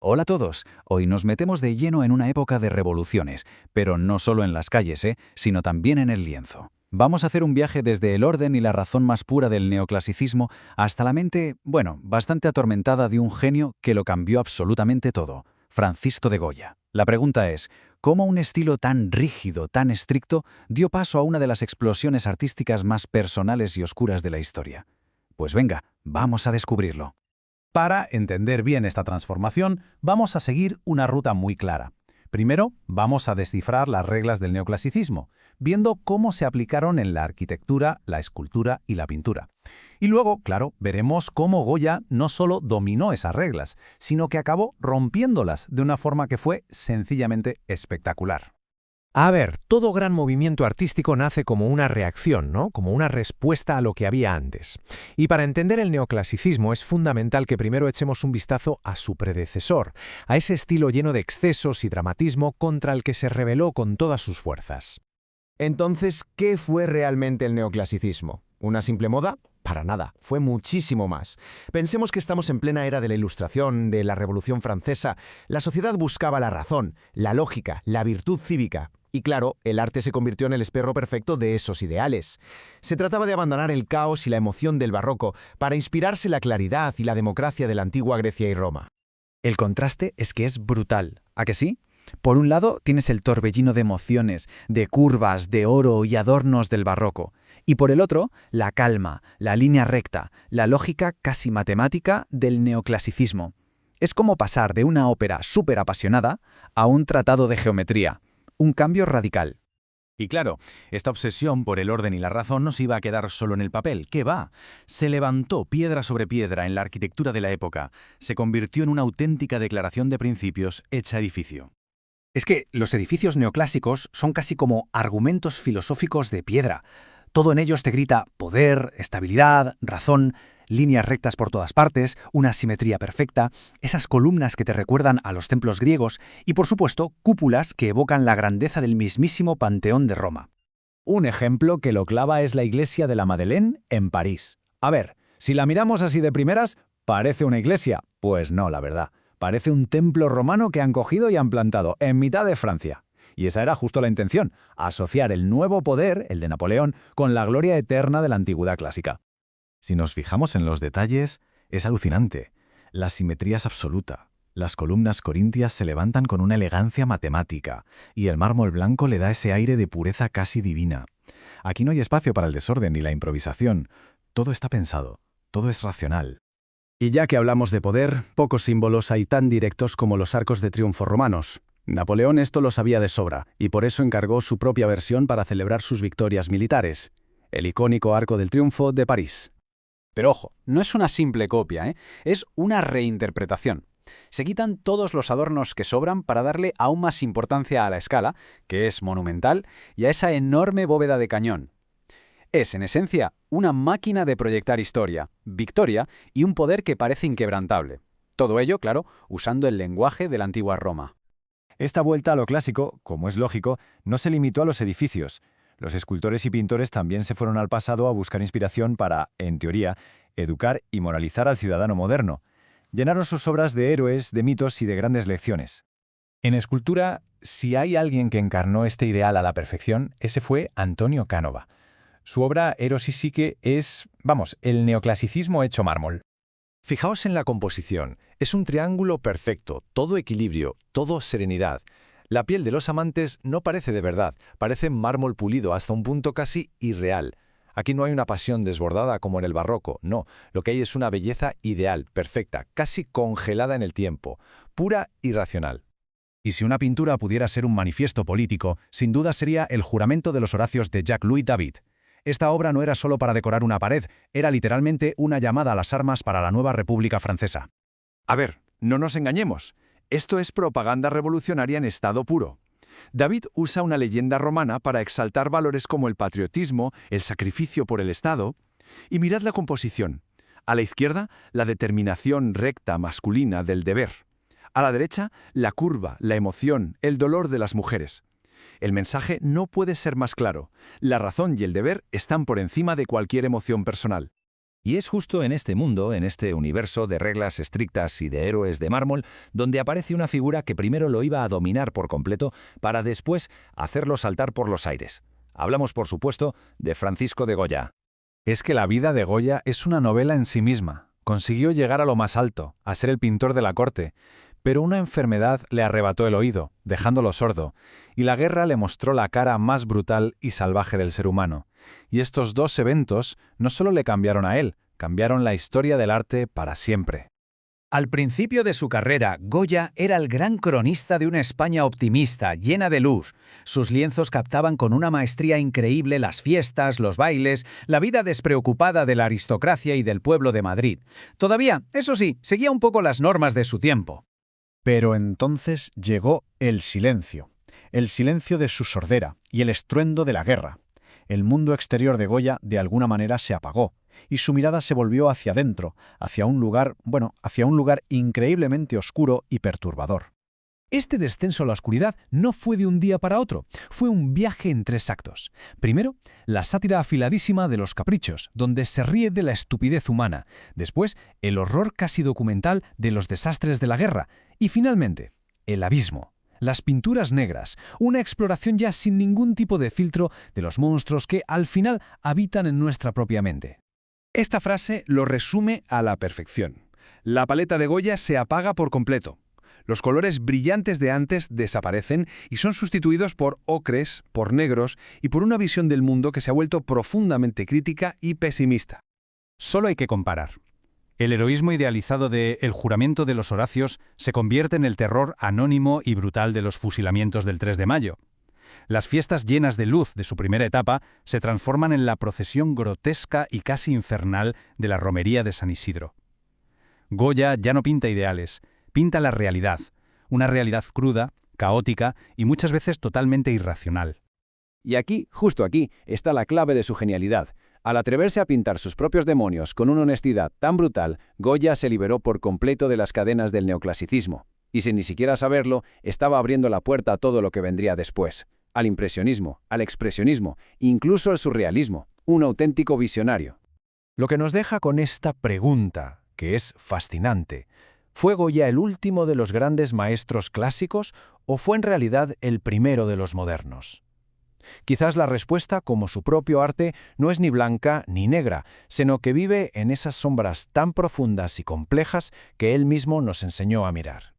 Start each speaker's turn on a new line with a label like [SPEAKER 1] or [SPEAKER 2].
[SPEAKER 1] Hola a todos, hoy nos metemos de lleno en una época de revoluciones, pero no solo en las calles, sino también en el lienzo. Vamos a hacer un viaje desde el orden y la razón más pura del neoclasicismo hasta la mente, bueno, bastante atormentada de un genio que lo cambió absolutamente todo, Francisco de Goya. La pregunta es, ¿cómo un estilo tan rígido, tan estricto, dio paso a una de las explosiones artísticas más personales y oscuras de la historia? Pues venga, vamos a descubrirlo.
[SPEAKER 2] Para entender bien esta transformación, vamos a seguir una ruta muy clara. Primero, vamos a descifrar las reglas del neoclasicismo, viendo cómo se aplicaron en la arquitectura, la escultura y la pintura. Y luego, claro, veremos cómo Goya no solo dominó esas reglas, sino que acabó rompiéndolas de una forma que fue sencillamente espectacular.
[SPEAKER 3] A ver, todo gran movimiento artístico nace como una reacción, ¿no? Como una respuesta a lo que había antes. Y para entender el neoclasicismo es fundamental que primero echemos un vistazo a su predecesor, a ese estilo lleno de excesos y dramatismo contra el que se rebeló con todas sus fuerzas.
[SPEAKER 4] Entonces, ¿qué fue realmente el neoclasicismo? ¿Una simple moda? Para nada, fue muchísimo más. Pensemos que estamos en plena era de la Ilustración, de la Revolución Francesa. La sociedad buscaba la razón, la lógica, la virtud cívica. Y claro, el arte se convirtió en el espejo perfecto de esos ideales. Se trataba de abandonar el caos y la emoción del barroco para inspirarse en la claridad y la democracia de la antigua Grecia y Roma.
[SPEAKER 5] El contraste es que es brutal, ¿a que sí? Por un lado tienes el torbellino de emociones, de curvas, de oro y adornos del barroco, y por el otro, la calma, la línea recta, la lógica casi matemática del neoclasicismo. Es como pasar de una ópera súper apasionada a un tratado de geometría. Un cambio radical.
[SPEAKER 2] Y claro, esta obsesión por el orden y la razón no se iba a quedar solo en el papel. ¿Qué va? Se levantó piedra sobre piedra en la arquitectura de la época. Se convirtió en una auténtica declaración de principios hecha edificio.
[SPEAKER 5] Es que los edificios neoclásicos son casi como argumentos filosóficos de piedra. Todo en ellos te grita poder, estabilidad, razón, líneas rectas por todas partes, una simetría perfecta, esas columnas que te recuerdan a los templos griegos y, por supuesto, cúpulas que evocan la grandeza del mismísimo Panteón de Roma.
[SPEAKER 3] Un ejemplo que lo clava es la iglesia de la Madeleine en París. A ver, si la miramos así de primeras, ¿parece una iglesia? Pues no, la verdad. Parece un templo romano que han cogido y han plantado en mitad de Francia. Y esa era justo la intención, asociar el nuevo poder, el de Napoleón, con la gloria eterna de la antigüedad clásica.
[SPEAKER 6] Si nos fijamos en los detalles, es alucinante. La simetría es absoluta. Las columnas corintias se levantan con una elegancia matemática, y el mármol blanco le da ese aire de pureza casi divina. Aquí no hay espacio para el desorden ni la improvisación. Todo está pensado, todo es racional.
[SPEAKER 7] Y ya que hablamos de poder, pocos símbolos hay tan directos como los arcos de triunfo romanos. Napoleón esto lo sabía de sobra, y por eso encargó su propia versión para celebrar sus victorias militares, el icónico Arco del Triunfo de París.
[SPEAKER 1] Pero ojo, no es una simple copia, es una reinterpretación. Se quitan todos los adornos que sobran para darle aún más importancia a la escala, que es monumental, y a esa enorme bóveda de cañón. Es, en esencia, una máquina de proyectar historia, victoria y un poder que parece inquebrantable. Todo ello, claro, usando el lenguaje de la antigua Roma.
[SPEAKER 8] Esta vuelta a lo clásico, como es lógico, no se limitó a los edificios. Los escultores y pintores también se fueron al pasado a buscar inspiración para, en teoría, educar y moralizar al ciudadano moderno. Llenaron sus obras de héroes, de mitos y de grandes lecciones.
[SPEAKER 3] En escultura, si hay alguien que encarnó este ideal a la perfección, ese fue Antonio Cánova. Su obra Eros y Psique es, el neoclasicismo hecho mármol. Fijaos en la composición. Es un triángulo perfecto, todo equilibrio, todo serenidad. La piel de los amantes no parece de verdad, parece mármol pulido hasta un punto casi irreal. Aquí no hay una pasión desbordada como en el barroco, no. Lo que hay es una belleza ideal, perfecta, casi congelada en el tiempo, pura y racional.
[SPEAKER 2] Y si una pintura pudiera ser un manifiesto político, sin duda sería El juramento de los Horacios de Jacques-Louis David. Esta obra no era solo para decorar una pared, era literalmente una llamada a las armas para la nueva República Francesa.
[SPEAKER 9] A ver, no nos engañemos. Esto es propaganda revolucionaria en estado puro. David usa una leyenda romana para exaltar valores como el patriotismo, el sacrificio por el Estado. Y mirad la composición. A la izquierda, la determinación recta masculina del deber. A la derecha, la curva, la emoción, el dolor de las mujeres. El mensaje no puede ser más claro. La razón y el deber están por encima de cualquier emoción personal.
[SPEAKER 10] Y es justo en este mundo, en este universo de reglas estrictas y de héroes de mármol, donde aparece una figura que primero lo iba a dominar por completo para después hacerlo saltar por los aires. Hablamos, por supuesto, de Francisco de Goya.
[SPEAKER 2] Es que la vida de Goya es una novela en sí misma. Consiguió llegar a lo más alto, a ser el pintor de la corte, pero una enfermedad le arrebató el oído, dejándolo sordo, y la guerra le mostró la cara más brutal y salvaje del ser humano. Y estos dos eventos no solo le cambiaron a él, cambiaron la historia del arte para siempre.
[SPEAKER 5] Al principio de su carrera, Goya era el gran cronista de una España optimista, llena de luz. Sus lienzos captaban con una maestría increíble las fiestas, los bailes, la vida despreocupada de la aristocracia y del pueblo de Madrid. Todavía, eso sí, seguía un poco las normas de su tiempo.
[SPEAKER 7] Pero entonces llegó el silencio de su sordera y el estruendo de la guerra. El mundo exterior de Goya de alguna manera se apagó, y su mirada se volvió hacia adentro, hacia un lugar increíblemente oscuro y perturbador.
[SPEAKER 3] Este descenso a la oscuridad no fue de un día para otro, fue un viaje en 3 actos. Primero, la sátira afiladísima de los caprichos, donde se ríe de la estupidez humana. Después, el horror casi documental de los desastres de la guerra. Y finalmente, el abismo. Las pinturas negras, una exploración ya sin ningún tipo de filtro de los monstruos que al final habitan en nuestra propia mente.
[SPEAKER 9] Esta frase lo resume a la perfección. La paleta de Goya se apaga por completo. Los colores brillantes de antes desaparecen y son sustituidos por ocres, por negros y por una visión del mundo que se ha vuelto profundamente crítica y pesimista.
[SPEAKER 2] Solo hay que comparar. El heroísmo idealizado de El juramento de los Horacios se convierte en el terror anónimo y brutal de los fusilamientos del 3 de mayo. Las fiestas llenas de luz de su primera etapa se transforman en la procesión grotesca y casi infernal de la romería de San Isidro. Goya ya no pinta ideales, pinta la realidad, una realidad cruda, caótica y muchas veces totalmente irracional.
[SPEAKER 11] Y aquí, justo aquí, está la clave de su genialidad. Al atreverse a pintar sus propios demonios con una honestidad tan brutal, Goya se liberó por completo de las cadenas del neoclasicismo. Y sin ni siquiera saberlo, estaba abriendo la puerta a todo lo que vendría después. Al impresionismo, al expresionismo, incluso al surrealismo. Un auténtico visionario.
[SPEAKER 3] Lo que nos deja con esta pregunta, que es fascinante. ¿Fue Goya el último de los grandes maestros clásicos o fue en realidad el primero de los modernos? Quizás la respuesta, como su propio arte, no es ni blanca ni negra, sino que vive en esas sombras tan profundas y complejas que él mismo nos enseñó a mirar.